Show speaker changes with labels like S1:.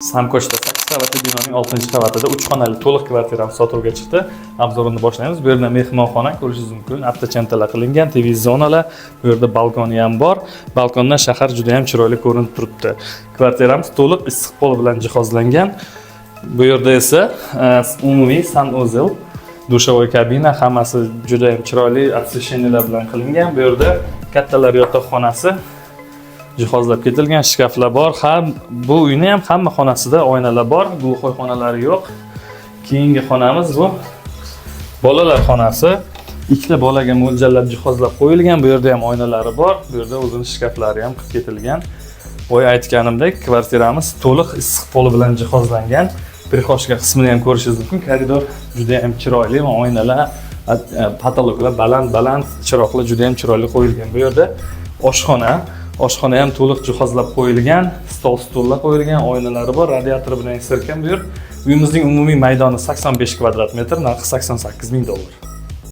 S1: Samkochda 8 qavatli binoning 6-qavatida 3 xonali to'liq kvartiramiz sotuvga chiqdi. Obzorini boshlaymiz. Bu yerda mehmonxona ko'rishingiz mumkin. Avtochantalar qilingan, TV zonalar, bu yerda balkoni ham bor. Balkondan shahar juda ham chiroyli ko'rinib turibdi. Kvartiramiz to'liq issiq pol bilan jihozlangan. Bu yerda esa umumiy sanuzel, dushovoy kabina, hammasi juda ham chiroyli освещениялар bilan qilingan. Bu yerda kattalar yotoqxonasi jihozlab ketilgan, shkaflar bor. Bu uyni ham hamma xonasida oynalar bor, gluxoy xonalari yo'q. Keyingi xonamiz bu bolalar xonasi. Ikkita bolaga mo'ljallab jihozlab qo'yilgan. Bu yerda ham oynalari bor. Bu yerda o'zining shkaflari ham qilib ketilgan. Boya aytganimdek, kvartiramiz to'liq issiq poli bilan jihozlangan. Prixoshka qismini ham ko'rishingiz mumkin. Koridor juda ham chiroyli va oynalar, patologlar baland chiroqlar juda ham chiroyli qo'yilgan. Bu yerda oshxona ham to'liq jihozlab qo'yilgan, stol-stullar qo'yilgan, oynalari bor, radiator bilan isirkan bu yer. Uyimizning umumiy maydoni 85 kvadrat metr, narxi $88,000.